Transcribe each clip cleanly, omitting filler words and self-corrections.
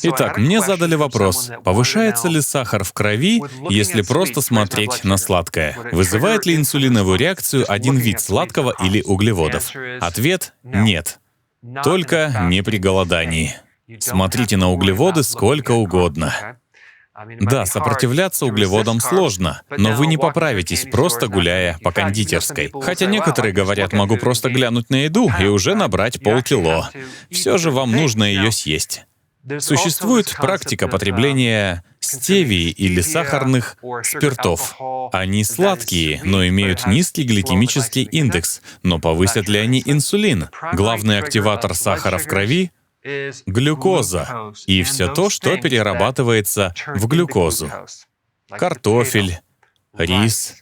Итак, мне задали вопрос, повышается ли сахар в крови, если просто смотреть на сладкое? Вызывает ли инсулиновую реакцию один вид сладкого или углеводов? Ответ — нет. Только не при голодании. Смотрите на углеводы сколько угодно. Да, сопротивляться углеводам сложно, но вы не поправитесь, просто гуляя по кондитерской. Хотя некоторые говорят, могу просто глянуть на еду и уже набрать полкило. Все же вам нужно ее съесть. Существует практика потребления стевии или сахарных спиртов. Они сладкие, но имеют низкий гликемический индекс. Но повысят ли они инсулин? Главный активатор сахара в крови — глюкоза и все то, что перерабатывается в глюкозу. Картофель, рис,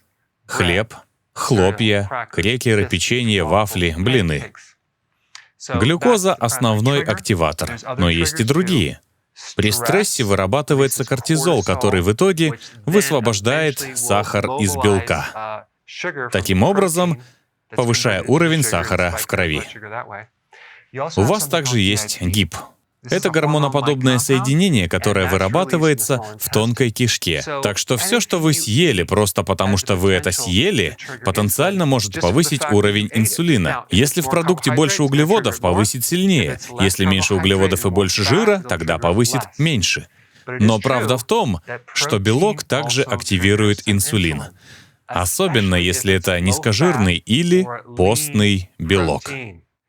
хлеб, хлопья, крекеры, печенье, вафли, блины. Глюкоза — основной активатор, но есть и другие. При стрессе вырабатывается кортизол, который в итоге высвобождает сахар из белка, таким образом повышая уровень сахара в крови. У вас также есть ГИП. Это гормоноподобное соединение, которое вырабатывается в тонкой кишке. Так что все, что вы съели просто потому, что вы это съели, потенциально может повысить уровень инсулина. Если в продукте больше углеводов, повысит сильнее. Если меньше углеводов и больше жира, тогда повысит меньше. Но правда в том, что белок также активирует инсулин. Особенно если это низкожирный или постный белок.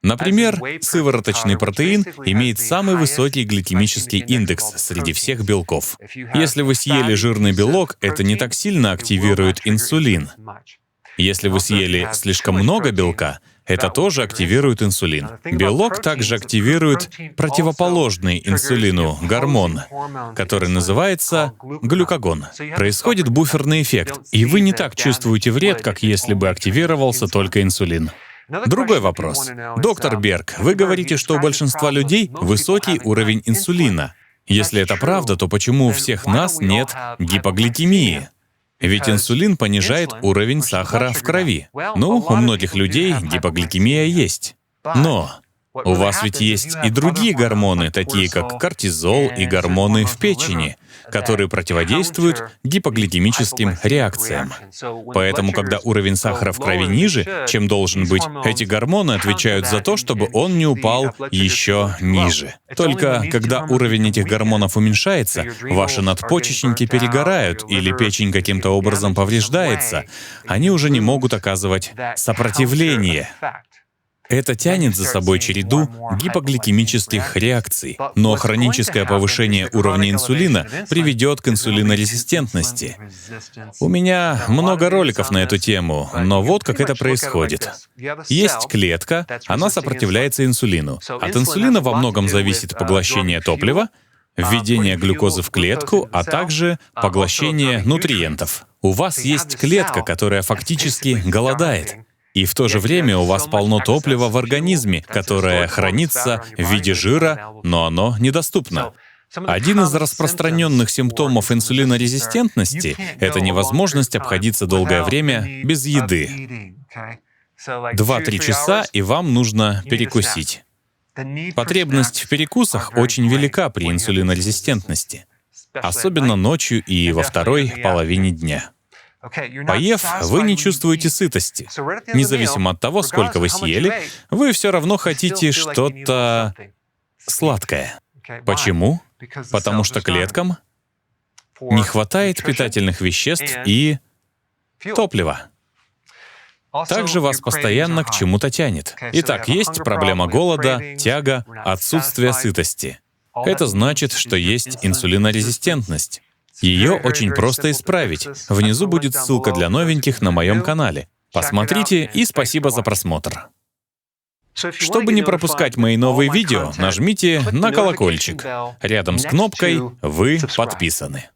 Например, сывороточный протеин имеет самый высокий гликемический индекс среди всех белков. Если вы съели жирный белок, это не так сильно активирует инсулин. Если вы съели слишком много белка, это тоже активирует инсулин. Белок также активирует противоположный инсулину гормон, который называется глюкагон. Происходит буферный эффект, и вы не так чувствуете вред, как если бы активировался только инсулин. Другой вопрос. Доктор Берг, вы говорите, что у большинства людей высокий уровень инсулина. Если это правда, то почему у всех нас нет гипогликемии? Ведь инсулин понижает уровень сахара в крови. Ну, у многих людей гипогликемия есть. Но у вас ведь есть и другие гормоны, такие как кортизол и гормоны в печени, которые противодействуют гипогликемическим реакциям. Поэтому, когда уровень сахара в крови ниже, чем должен быть, эти гормоны отвечают за то, чтобы он не упал еще ниже. Только когда уровень этих гормонов уменьшается, ваши надпочечники перегорают или печень каким-то образом повреждается, они уже не могут оказывать сопротивление. Это тянет за собой череду гипогликемических реакций, но хроническое повышение уровня инсулина приведет к инсулинорезистентности. У меня много роликов на эту тему, но вот как это происходит. Есть клетка, она сопротивляется инсулину. От инсулина во многом зависит поглощение топлива, введение глюкозы в клетку, а также поглощение нутриентов. У вас есть клетка, которая фактически голодает. И в то же время у вас полно топлива в организме, которое хранится в виде жира, но оно недоступно. Один из распространенных симптомов инсулинорезистентности — это невозможность обходиться долгое время без еды. 2-3 часа, и вам нужно перекусить. Потребность в перекусах очень велика при инсулинорезистентности, особенно ночью и во второй половине дня. Поев, вы не чувствуете сытости. Независимо от того, сколько вы съели, вы все равно хотите что-то сладкое. Почему? Потому что клеткам не хватает питательных веществ и топлива. Также вас постоянно к чему-то тянет. Итак, есть проблема голода, тяга, отсутствие сытости. Это значит, что есть инсулинорезистентность. Ее очень просто исправить. Внизу будет ссылка для новеньких на моем канале. Посмотрите и спасибо за просмотр. Чтобы не пропускать мои новые видео, нажмите на колокольчик. Рядом с кнопкой «Вы подписаны».